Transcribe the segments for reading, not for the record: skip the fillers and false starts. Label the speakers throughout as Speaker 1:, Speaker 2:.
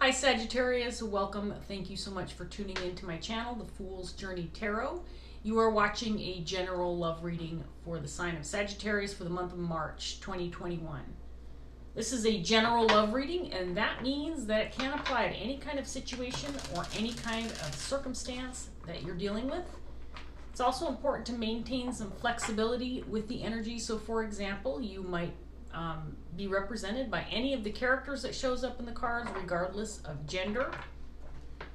Speaker 1: Hi Sagittarius, welcome. Thank you so much for tuning into my channel, The Fool's Journey Tarot. You are watching a general love reading for the sign of Sagittarius for the month of March 2021. This is a general love reading, and that means that it can apply to any kind of situation or any kind of circumstance that you're dealing with. It's also important to maintain some flexibility with the energy. So for example, you might be represented by any of the characters that shows up in the cards, regardless of gender.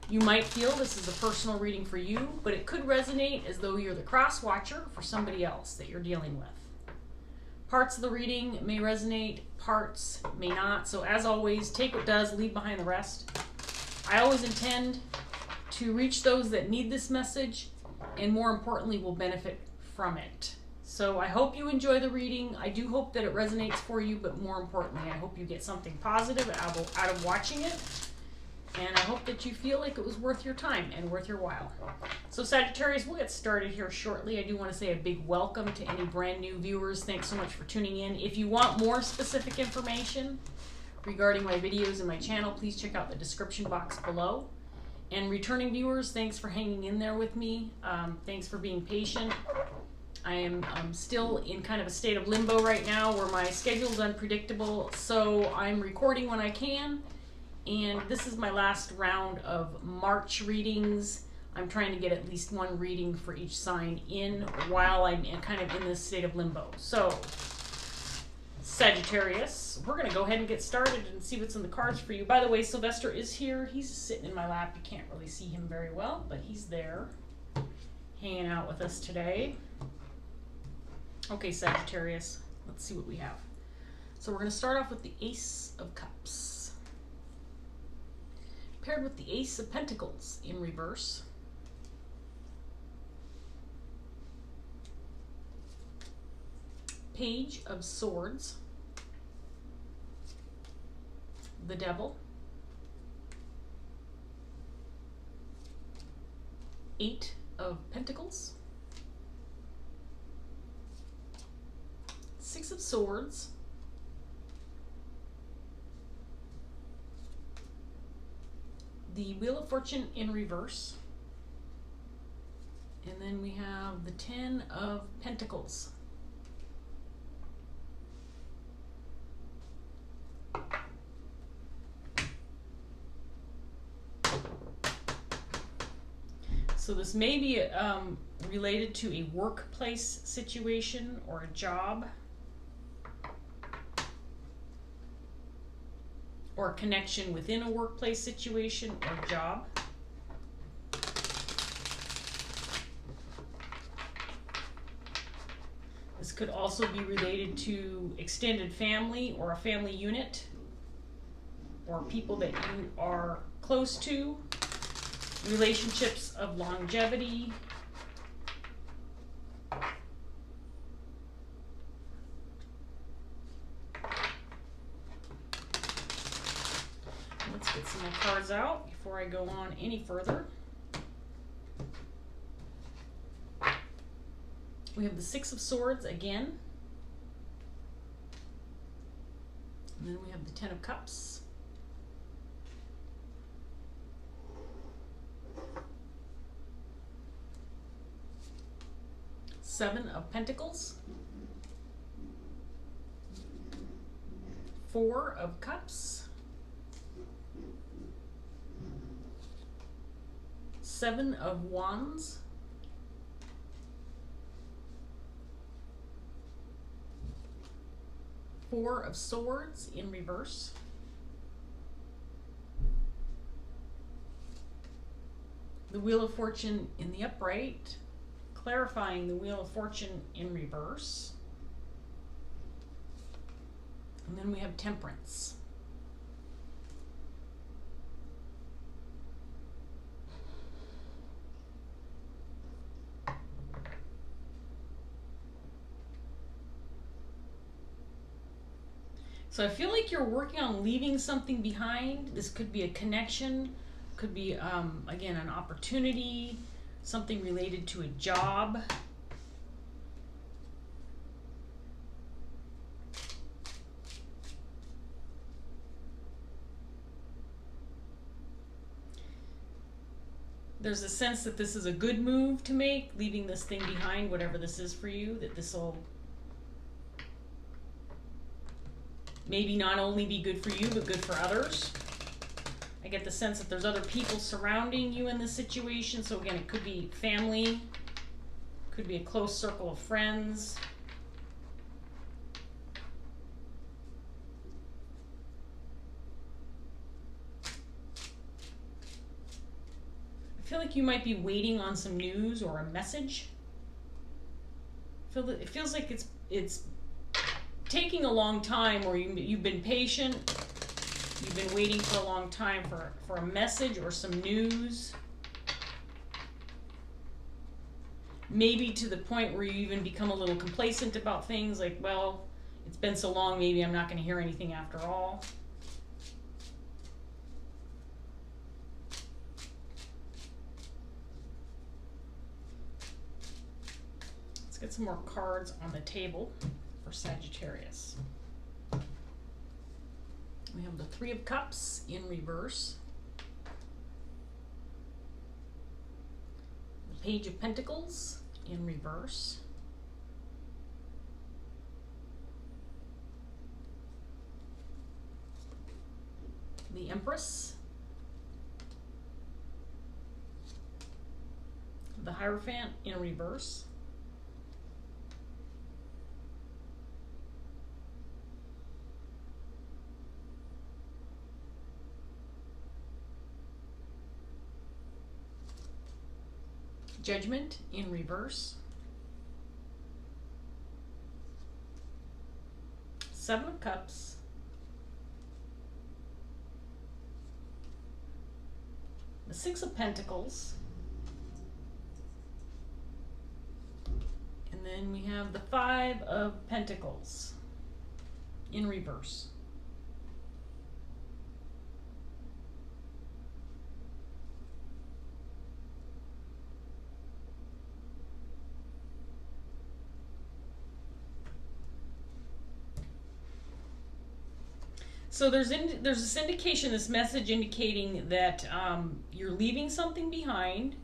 Speaker 1: You might feel this is a personal reading for you, but it could resonate as though you're the cross watcher for somebody else that you're dealing with. Parts of the reading may resonate, parts may not. So as always, take what does, leave behind the rest. I always intend to reach those that need this message and more importantly will benefit from it. So I hope you enjoy the reading. I do hope that it resonates for you, but more importantly, I hope you get something positive out of watching it. And I hope that you feel like it was worth your time and worth your while. So Sagittarius, we'll get started here shortly. I do want to say a big welcome to any brand new viewers. Thanks so much for tuning in. If you want more specific information regarding my videos and my channel, please check out the description box below. And returning viewers, thanks for hanging in there with me. Thanks for being patient. I am still in kind of a state of limbo right now where my schedule is unpredictable, so I'm recording when I can, and this is my last round of March readings. I'm trying to get at least one reading for each sign in while I'm kind of in this state of limbo. So, Sagittarius, we're going to go ahead and get started and see what's in the cards for you. By the way, Sylvester is here. He's sitting in my lap. You can't really see him very well, but he's there hanging out with us today. Okay, Sagittarius, let's see what we have. So we're going to start off with the Ace of Cups, paired with the Ace of Pentacles in reverse, Page of Swords, the Devil, Eight of Pentacles, Six of Swords, the Wheel of Fortune in reverse, and then we have the Ten of Pentacles. So this may be related to a workplace situation or a job, or a connection within a workplace situation or job. This could also be related to extended family or a family unit or people that you are close to, relationships of longevity, let's get some more cards out before I go on any further. We have the Six of Swords again. And then we have the Ten of Cups. Seven of Pentacles. Four of Cups. Seven of Wands, Four of Swords in reverse, the Wheel of Fortune in the upright, clarifying the Wheel of Fortune in reverse, and then we have Temperance. So I feel like you're working on leaving something behind. This could be a connection, could be, again, an opportunity, something related to a job. There's a sense that this is a good move to make, leaving this thing behind, whatever this is for you, that this will maybe not only be good for you, but good for others. I get the sense that there's other people surrounding you in this situation. So again, it could be family, could be a close circle of friends. I feel like you might be waiting on some news or a message. It feels like it's taking a long time, or you've been patient. You've been waiting for a long time for a message or some news. Maybe to the point where you even become a little complacent about things, like, well, it's been so long, maybe I'm not going to hear anything after all. Get some more cards on the table for Sagittarius. We have the Three of Cups in reverse, the Page of Pentacles in reverse, the Empress, the Hierophant in reverse, Judgment in reverse, Seven of Cups, the Six of Pentacles, and then we have the Five of Pentacles in reverse. So there's this indication, this message indicating that you're leaving something behind,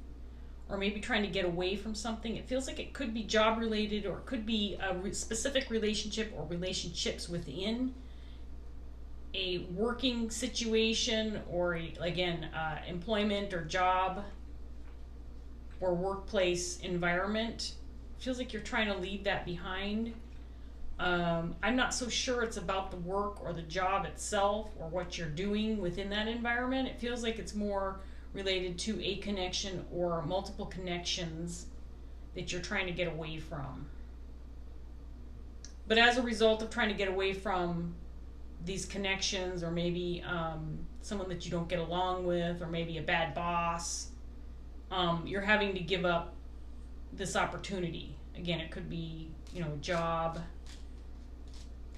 Speaker 1: or maybe trying to get away from something. It feels like it could be job related, or it could be a specific relationship or relationships within a working situation, or employment or job or workplace environment. It feels like you're trying to leave that behind. I'm not so sure it's about the work or the job itself or what you're doing within that environment. It feels like it's more related to a connection or multiple connections that you're trying to get away from. But as a result of trying to get away from these connections, or maybe someone that you don't get along with, or maybe a bad boss, you're having to give up this opportunity. Again, it could be, a job,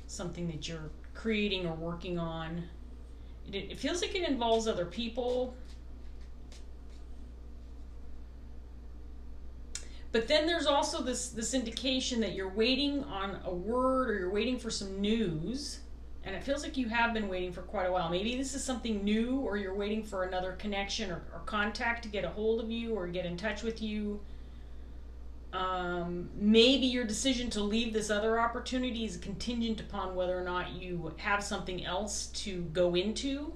Speaker 1: something that you're creating or working on. It feels like it involves other people. But then there's also this indication that you're waiting on a word, or you're waiting for some news. And it feels like you have been waiting for quite a while. Maybe this is something new, or you're waiting for another connection or contact to get a hold of you or get in touch with you. Maybe your decision to leave this other opportunity is contingent upon whether or not you have something else to go into.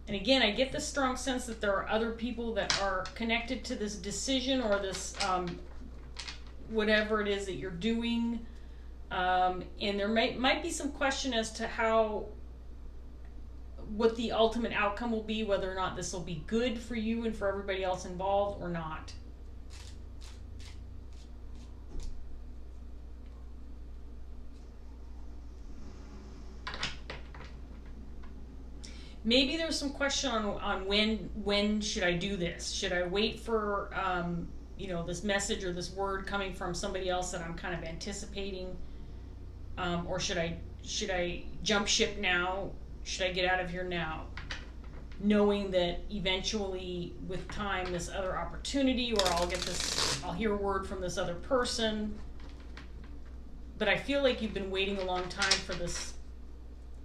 Speaker 1: And again, I get the strong sense that there are other people that are connected to this decision, or this whatever it is that you're doing. And there might be some question as to what the ultimate outcome will be, whether or not this will be good for you and for everybody else involved or not. Maybe there's some question on when should I do this? Should I wait for this message or this word coming from somebody else that I'm kind of anticipating? Or should I jump ship now? Should I get out of here now? Knowing that eventually, with time, this other opportunity, or I'll hear word from this other person, but I feel like you've been waiting a long time for this,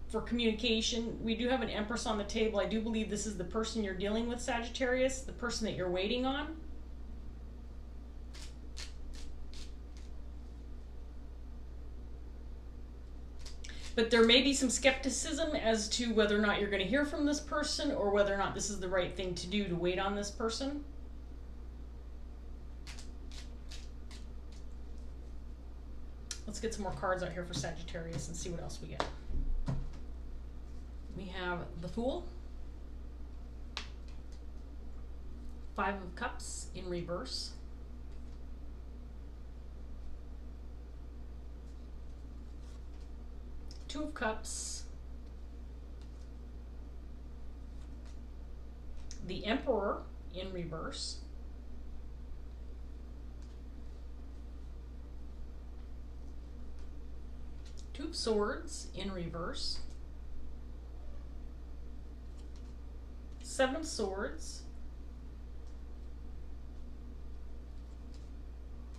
Speaker 1: for communication. We do have an Empress on the table. I do believe this is the person you're dealing with, Sagittarius, the person that you're waiting on. But there may be some skepticism as to whether or not you're going to hear from this person, or whether or not this is the right thing to do to wait on this person. Let's get some more cards out here for Sagittarius and see what else we get. We have the Fool, Five of Cups in reverse, Two of Cups, the Emperor in reverse, Two of Swords in reverse, Seven of Swords,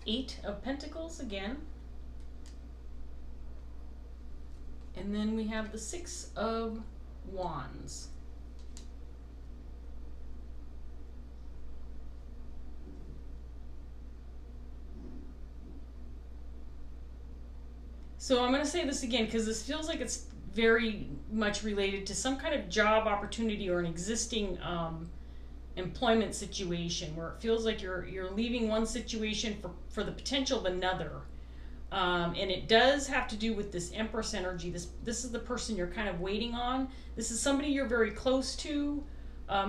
Speaker 1: Eight of Pentacles again, and then we have the Six of Wands. So I'm going to say this again because this feels like it's very much related to some kind of job opportunity or an existing employment situation where it feels like you're leaving one situation for the potential of another. And it does have to do with this Empress energy. This is the person you're kind of waiting on. This is somebody you're very close to,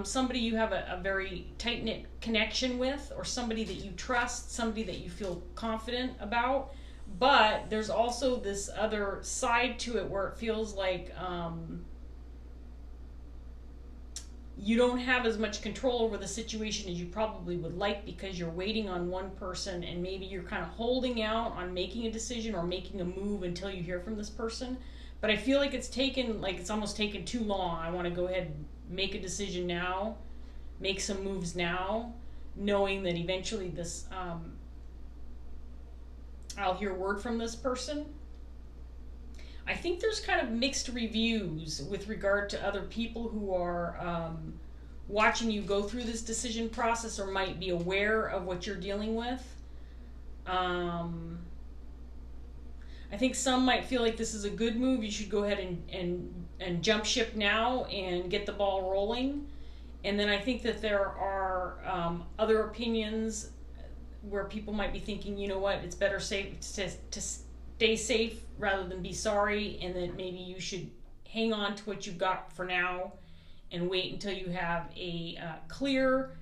Speaker 1: somebody you have a very tight-knit connection with, or somebody that you trust, somebody that you feel confident about. But there's also this other side to it where it feels like you don't have as much control over the situation as you probably would like, because you're waiting on one person, and maybe you're kind of holding out on making a decision or making a move until you hear from this person. But I feel like it's almost taken too long. I want to go ahead and make a decision now, make some moves now, knowing that eventually this I'll hear word from this person. I think there's kind of mixed reviews with regard to other people who are watching you go through this decision process or might be aware of what you're dealing with. I think some might feel like this is a good move. You should go ahead and jump ship now and get the ball rolling. And then I think that there are other opinions where people might be thinking, you know what, it's better safe to stay safe rather than be sorry, and that maybe you should hang on to what you've got for now and wait until you have a clear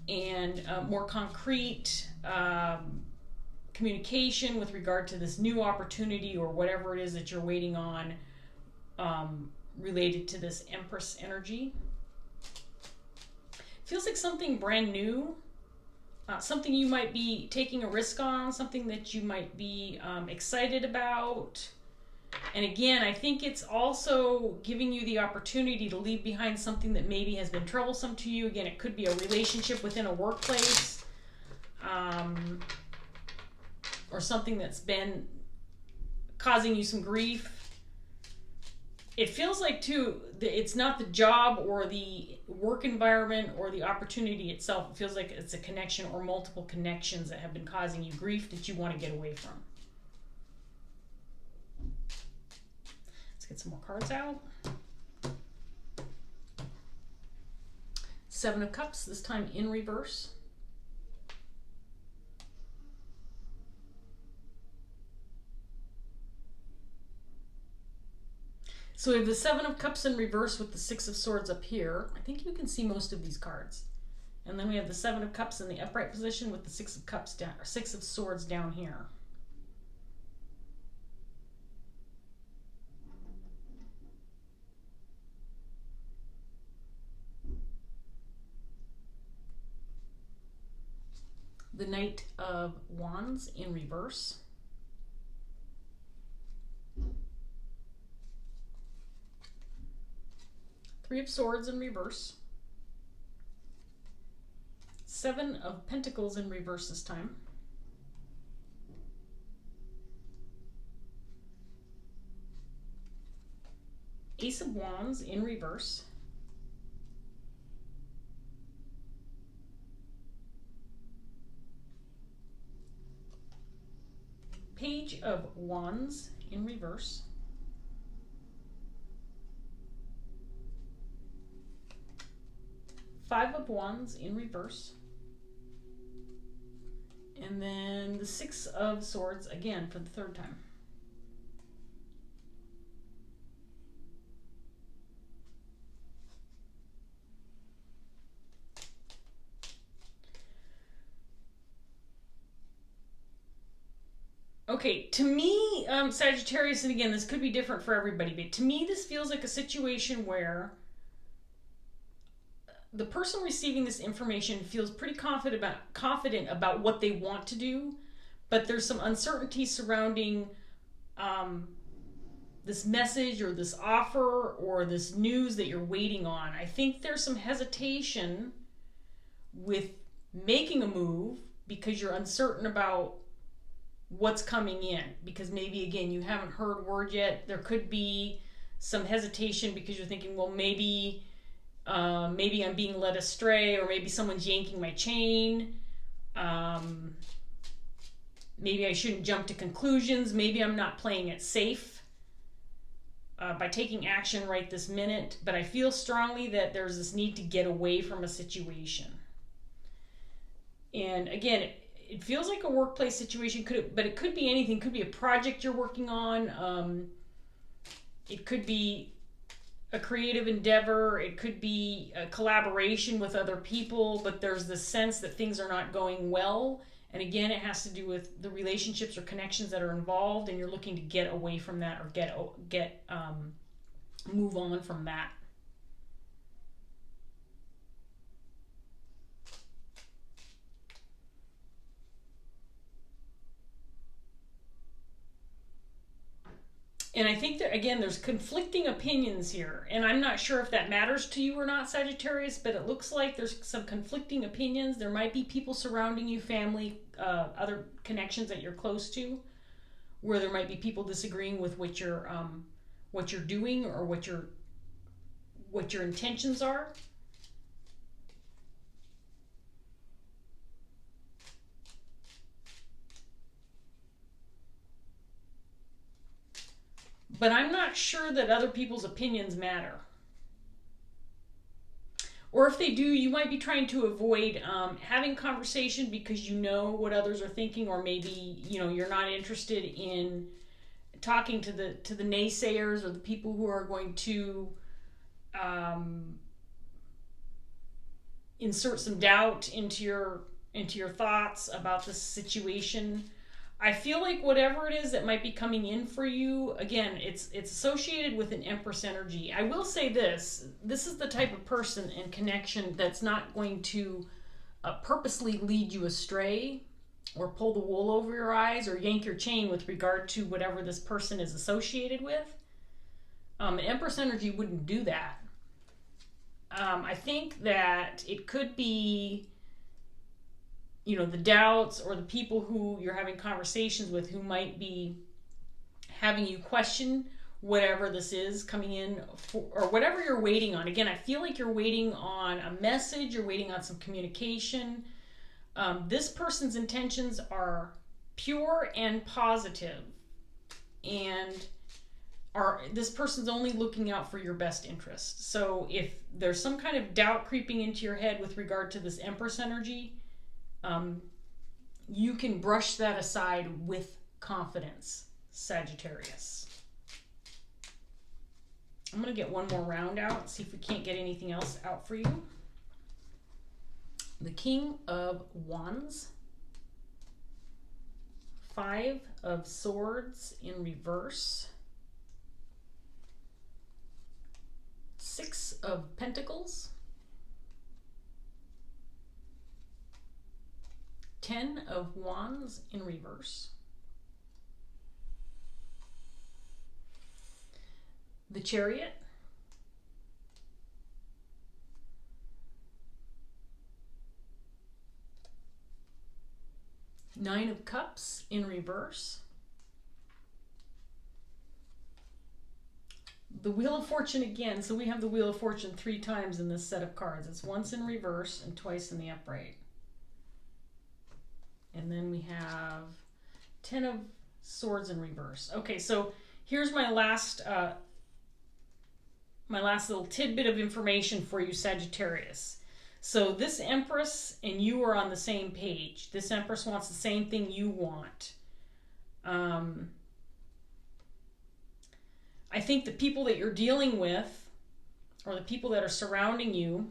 Speaker 1: and more concrete communication with regard to this new opportunity or whatever it is that you're waiting on related to this Empress energy. Feels like something brand new. Something you might be taking a risk on, something that you might be excited about. And again, I think it's also giving you the opportunity to leave behind something that maybe has been troublesome to you. Again, it could be a relationship within a workplace, or something that's been causing you some grief. It feels like, too, it's not the job or the work environment or the opportunity itself. It feels like it's a connection or multiple connections that have been causing you grief that you want to get away from. Let's get some more cards out. Seven of Cups, this time in reverse. So we have the Seven of Cups in reverse with the Six of Swords up here. I think you can see most of these cards. And then we have the Seven of Cups in the upright position with the Six of Cups down, or Six of Swords down here. The Knight of Wands in reverse. Three of Swords in reverse. Seven of Pentacles in reverse this time. Ace of Wands in reverse. Page of Wands in reverse. Five of Wands in reverse. And then the Six of Swords again for the third time. Okay, to me, Sagittarius, and again, this could be different for everybody, but to me, this feels like a situation where the person receiving this information feels pretty confident about what they want to do, but there's some uncertainty surrounding this message or this offer or this news that you're waiting on. I think there's some hesitation with making a move because you're uncertain about what's coming in, because maybe again you haven't heard word yet. There could be some hesitation because you're thinking, well, maybe I'm being led astray, or maybe someone's yanking my chain. Maybe I shouldn't jump to conclusions. Maybe I'm not playing it safe by taking action right this minute. But I feel strongly that there's this need to get away from a situation. And again, it feels like a workplace situation, but it could be anything. It could be a project you're working on. It could be a creative endeavor. It could be a collaboration with other people, but there's this sense that things are not going well. And again, it has to do with the relationships or connections that are involved, and you're looking to get away from that, or move on from that. And I think that, again, there's conflicting opinions here. And I'm not sure if that matters to you or not, Sagittarius, but it looks like there's some conflicting opinions. There might be people surrounding you, family, other connections that you're close to, where there might be people disagreeing with what you're doing, or what your intentions are. But I'm not sure that other people's opinions matter. Or if they do, you might be trying to avoid having conversation because you know what others are thinking, or maybe you're not interested in talking to the naysayers or the people who are going to insert some doubt into your thoughts about the situation. I feel like whatever it is that might be coming in for you, again, it's associated with an Empress energy. I will say this is the type of person and connection that's not going to purposely lead you astray, or pull the wool over your eyes, or yank your chain with regard to whatever this person is associated with. An Empress energy wouldn't do that. I think that it could be the doubts, or the people who you're having conversations with who might be having you question whatever this is coming in for, or whatever you're waiting on. Again, I feel like you're waiting on a message, you're waiting on some communication. This person's intentions are pure and positive, and this person's only looking out for your best interest. So if there's some kind of doubt creeping into your head with regard to this Empress energy, you can brush that aside with confidence, Sagittarius. I'm going to get one more round out, see if we can't get anything else out for you. The King of Wands. Five of Swords in reverse. Six of Pentacles. 10 of Wands in reverse. The Chariot. Nine of Cups in reverse. The Wheel of Fortune again. So we have the Wheel of Fortune 3 times in this set of cards. It's once in reverse and twice in the upright. And then we have 10 of Swords in reverse. Okay, so here's my last little tidbit of information for you, Sagittarius. So this Empress and you are on the same page. This Empress wants the same thing you want. I think the people that you're dealing with, or the people that are surrounding you,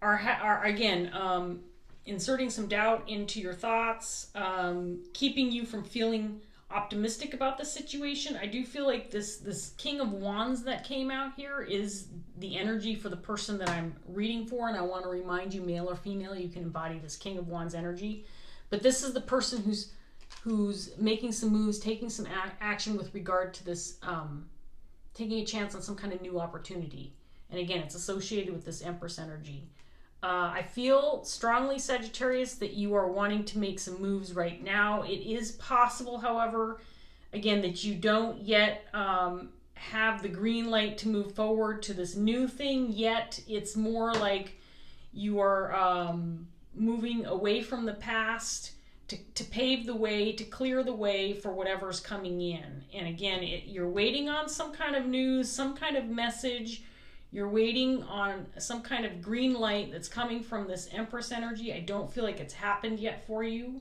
Speaker 1: are again, inserting some doubt into your thoughts, keeping you from feeling optimistic about the situation. I do feel like this King of Wands that came out here is the energy for the person that I'm reading for, and I want to remind you, male or female, you can embody this King of Wands energy. But this is the person who's making some moves, taking some action with regard to this, taking a chance on some kind of new opportunity. And again, it's associated with this Empress energy. I feel strongly, Sagittarius, that you are wanting to make some moves right now. It is possible, however, again, that you don't yet have the green light to move forward to this new thing yet. It's more like you are moving away from the past to pave the way, to clear the way for whatever's coming in. And again, you're waiting on some kind of news, some kind of message. You're waiting on some kind of green light that's coming from this Empress energy. I don't feel like it's happened yet for you.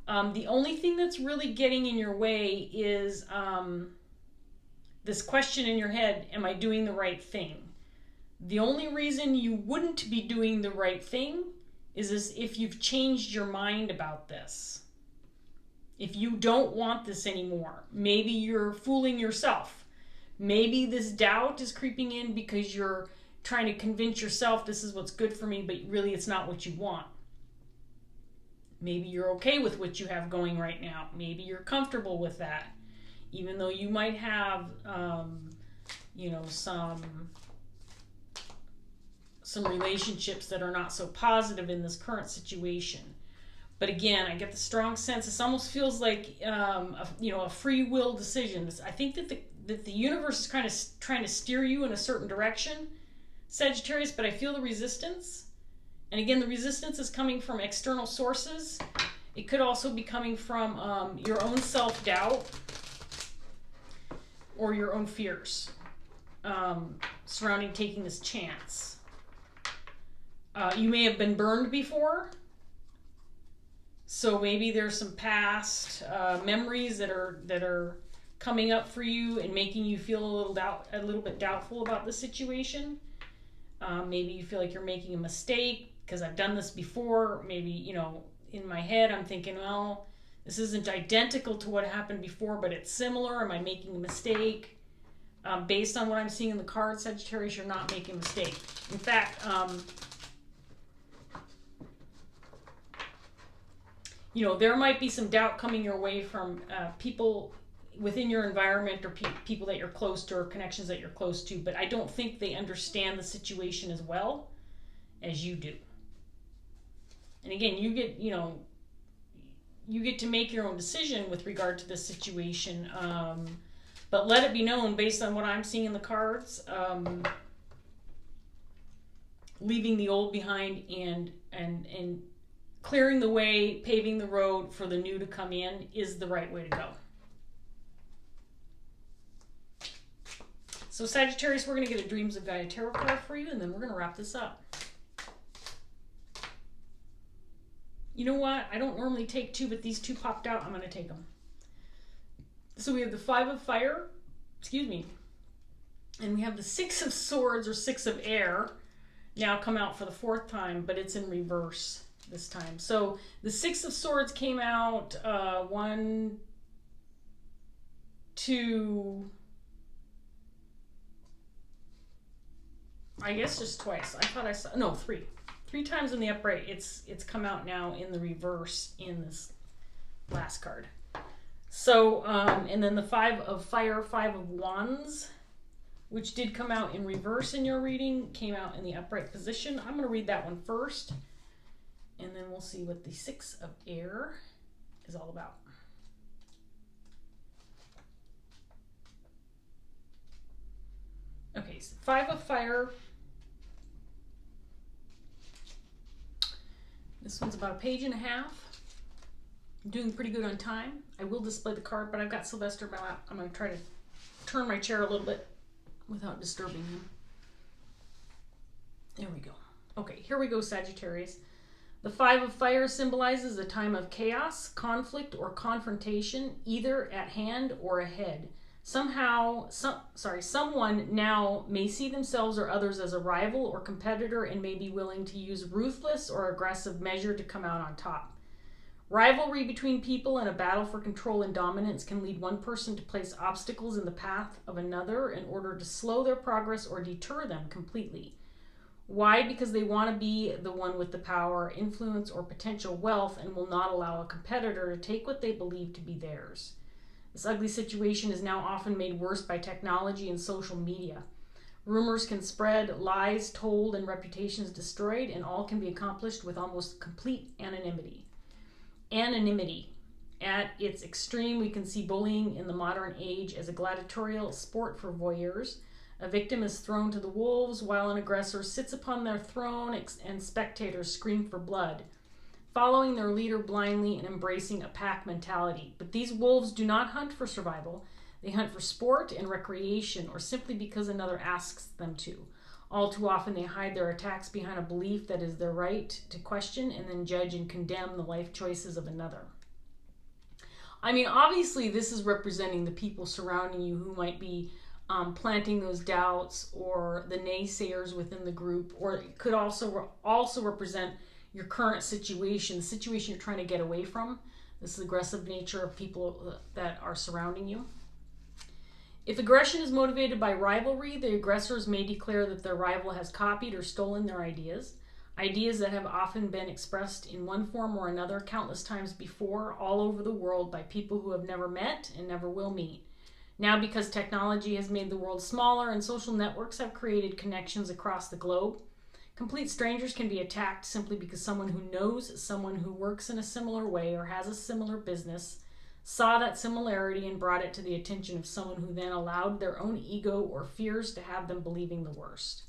Speaker 1: The only thing that's really getting in your way is this question in your head, am I doing the right thing? The only reason you wouldn't be doing the right thing is if you've changed your mind about this. If you don't want this anymore, maybe you're fooling yourself. Maybe this doubt is creeping in because you're trying to convince yourself this is what's good for me, but really it's not what you want. Maybe you're okay with what you have going right now. Maybe you're comfortable with that, even though you might have, some relationships that are not so positive in this current situation. But again, I get the strong sense, this almost feels like a free will decision. I think that the universe is kind of trying to steer you in a certain direction, Sagittarius, but I feel the resistance. And again, the resistance is coming from external sources. It could also be coming from your own self-doubt or your own fears surrounding taking this chance. You may have been burned before, so maybe there's some past memories that are coming up for you and making you feel a little bit doubtful about the situation. Maybe you feel like you're making a mistake because I've done this before. Maybe, in my head I'm thinking, well, this isn't identical to what happened before, but it's similar. Am I making a mistake? Based on what I'm seeing in the cards, Sagittarius, you're not making a mistake. In fact, there might be some doubt coming your way from people within your environment or people that you're close to or connections that you're close to, but I don't think they understand the situation as well as you do. And again, you get to make your own decision with regard to this situation, but let it be known, based on what I'm seeing in the cards, leaving the old behind and clearing the way, paving the road for the new to come in is the right way to go. So Sagittarius, we're going to get a Dreams of Gaia tarot card for you, and then we're going to wrap this up. You know what? I don't normally take two, but these two popped out. I'm going to take them. So we have the Five of Fire, and we have the Six of Swords or Six of Air now come out for the fourth time, but it's in reverse this time. So the Six of Swords came out one, two, I guess just twice. I thought I saw, no, three times in the upright. It's come out now in the reverse in this last card. So and then the Five of Fire, Five of Wands, which did come out in reverse in your reading, came out in the upright position. I'm going to read that one first, and then we'll see what the Six of Air is all about. Okay, so 5 of Fire. This one's about a page and a half. I'm doing pretty good on time. I will display the card, but I've got Sylvester in my lap. I'm going to try to turn my chair a little bit without disturbing him. There we go. Okay, here we go, Sagittarius. The 5 of Fire symbolizes a time of chaos, conflict, or confrontation, either at hand or ahead. Someone now may see themselves or others as a rival or competitor and may be willing to use ruthless or aggressive measure to come out on top. Rivalry between people and a battle for control and dominance can lead one person to place obstacles in the path of another in order to slow their progress or deter them completely. Why? Because they want to be the one with the power, influence, or potential wealth and will not allow a competitor to take what they believe to be theirs. This ugly situation is now often made worse by technology and social media. Rumors can spread, lies told, and reputations destroyed, and all can be accomplished with almost complete anonymity. At its extreme, we can see bullying in the modern age as a gladiatorial sport for voyeurs. A victim is thrown to the wolves while an aggressor sits upon their throne and spectators scream for blood, following their leader blindly and embracing a pack mentality. But these wolves do not hunt for survival. They hunt for sport and recreation, or simply because another asks them to. All too often they hide their attacks behind a belief that is their right to question and then judge and condemn the life choices of another. I mean, obviously this is representing the people surrounding you who might be planting those doubts, or the naysayers within the group, or it could also represent your current situation, the situation you're trying to get away from. This aggressive nature of people that are surrounding you. If aggression is motivated by rivalry, the aggressors may declare that their rival has copied or stolen their ideas that have often been expressed in one form or another countless times before all over the world by people who have never met and never will meet. Now, because technology has made the world smaller and social networks have created connections across the globe, complete strangers can be attacked simply because someone who knows someone who works in a similar way or has a similar business saw that similarity and brought it to the attention of someone who then allowed their own ego or fears to have them believing the worst.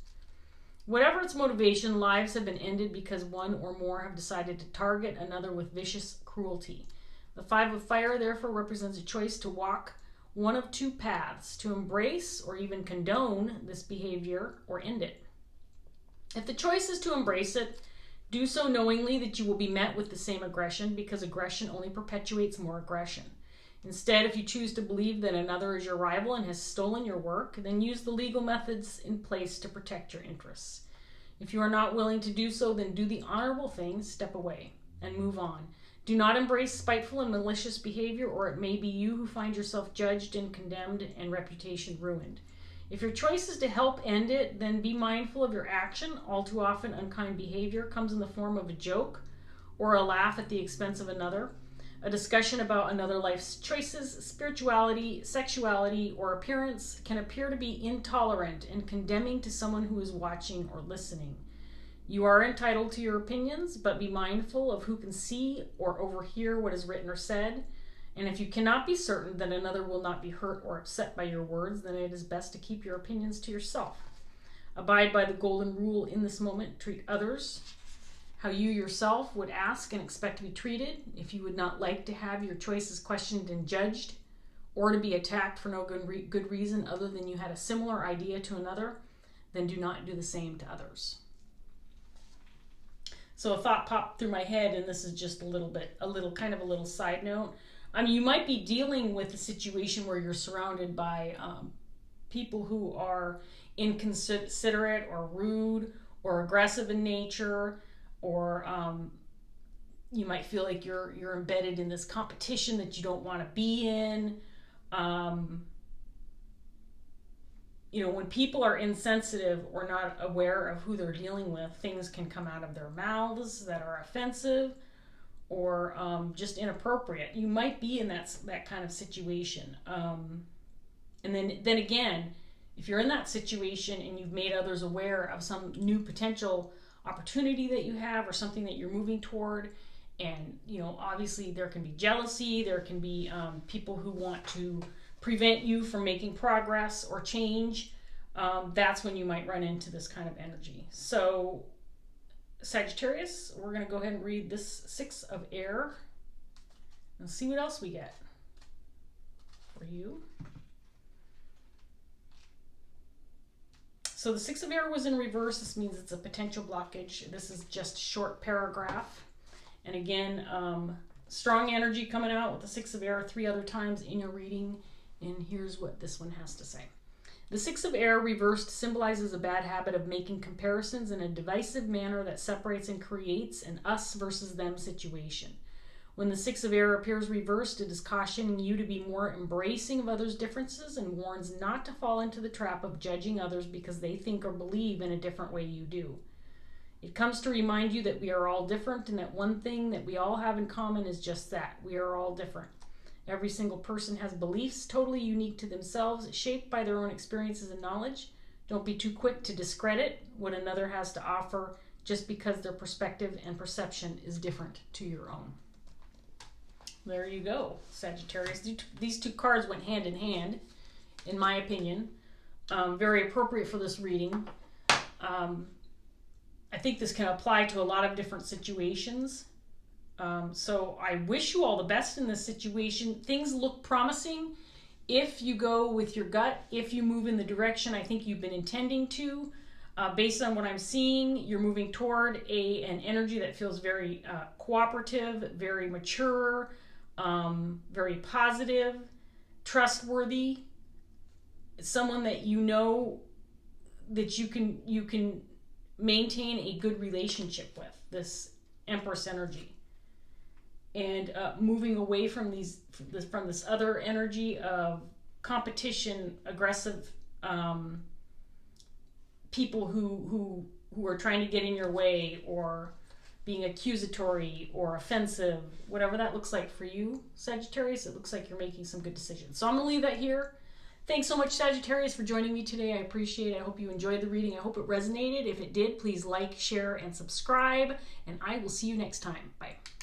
Speaker 1: Whatever its motivation, lives have been ended because one or more have decided to target another with vicious cruelty. The 5 of Fire therefore represents a choice to walk one of two paths: to embrace or even condone this behavior or end it. If the choice is to embrace it, do so knowingly that you will be met with the same aggression, because aggression only perpetuates more aggression. Instead, if you choose to believe that another is your rival and has stolen your work, then use the legal methods in place to protect your interests. If you are not willing to do so, then do the honorable thing, step away, and move on. Do not embrace spiteful and malicious behavior, or it may be you who find yourself judged and condemned and reputation ruined. If your choice is to help end it, then be mindful of your action. All too often, unkind behavior comes in the form of a joke or a laugh at the expense of another. A discussion about another life's choices, spirituality, sexuality, or appearance can appear to be intolerant and condemning to someone who is watching or listening. You are entitled to your opinions, but be mindful of who can see or overhear what is written or said. And if you cannot be certain that another will not be hurt or upset by your words, then it is best to keep your opinions to yourself. Abide by the golden rule in this moment. Treat others how you yourself would ask and expect to be treated. If you would not like to have your choices questioned and judged, or to be attacked for no good reason other than you had a similar idea to another, then do not do the same to others. So a thought popped through my head, and this is just a little side note. I mean, you might be dealing with a situation where you're surrounded by people who are inconsiderate or rude or aggressive in nature, or you might feel like you're embedded in this competition that you don't want to be in. When people are insensitive or not aware of who they're dealing with, things can come out of their mouths that are offensive or just inappropriate. You might be in that kind of situation. And then again, if you're in that situation and you've made others aware of some new potential opportunity that you have or something that you're moving toward, and obviously there can be jealousy, there can be people who want to prevent you from making progress or change. that's when you might run into this kind of energy. So Sagittarius, we're going to go ahead and read this Six of Air and see what else we get for you. So the Six of Air was in reverse. This means it's a potential blockage. This is just a short paragraph. And again, strong energy coming out with the Six of Air 3 other times in your reading. And here's what this one has to say. The Six of Air reversed symbolizes a bad habit of making comparisons in a divisive manner that separates and creates an us versus them situation. When the Six of Air appears reversed, it is cautioning you to be more embracing of others' differences and warns not to fall into the trap of judging others because they think or believe in a different way you do. It comes to remind you that we are all different and that one thing that we all have in common is just that. We are all different. Every single person has beliefs totally unique to themselves, shaped by their own experiences and knowledge. Don't be too quick to discredit what another has to offer just because their perspective and perception is different to your own. There you go, Sagittarius. These two cards went hand in hand, in my opinion. Very appropriate for this reading. I think this can apply to a lot of different situations. So I wish you all the best in this situation. Things look promising if you go with your gut, if you move in the direction I think you've been intending to. Based on what I'm seeing, you're moving toward an energy that feels very cooperative, very mature, very positive, trustworthy. Someone that you know that you can maintain a good relationship with, this Empress energy. And moving away from this other energy of competition, aggressive people who are trying to get in your way, or being accusatory or offensive, whatever that looks like for you, Sagittarius. It looks like you're making some good decisions. So I'm gonna leave that here. Thanks so much, Sagittarius, for joining me today. I appreciate it. I hope you enjoyed the reading. I hope it resonated. If it did, please like, share, and subscribe. And I will see you next time. Bye.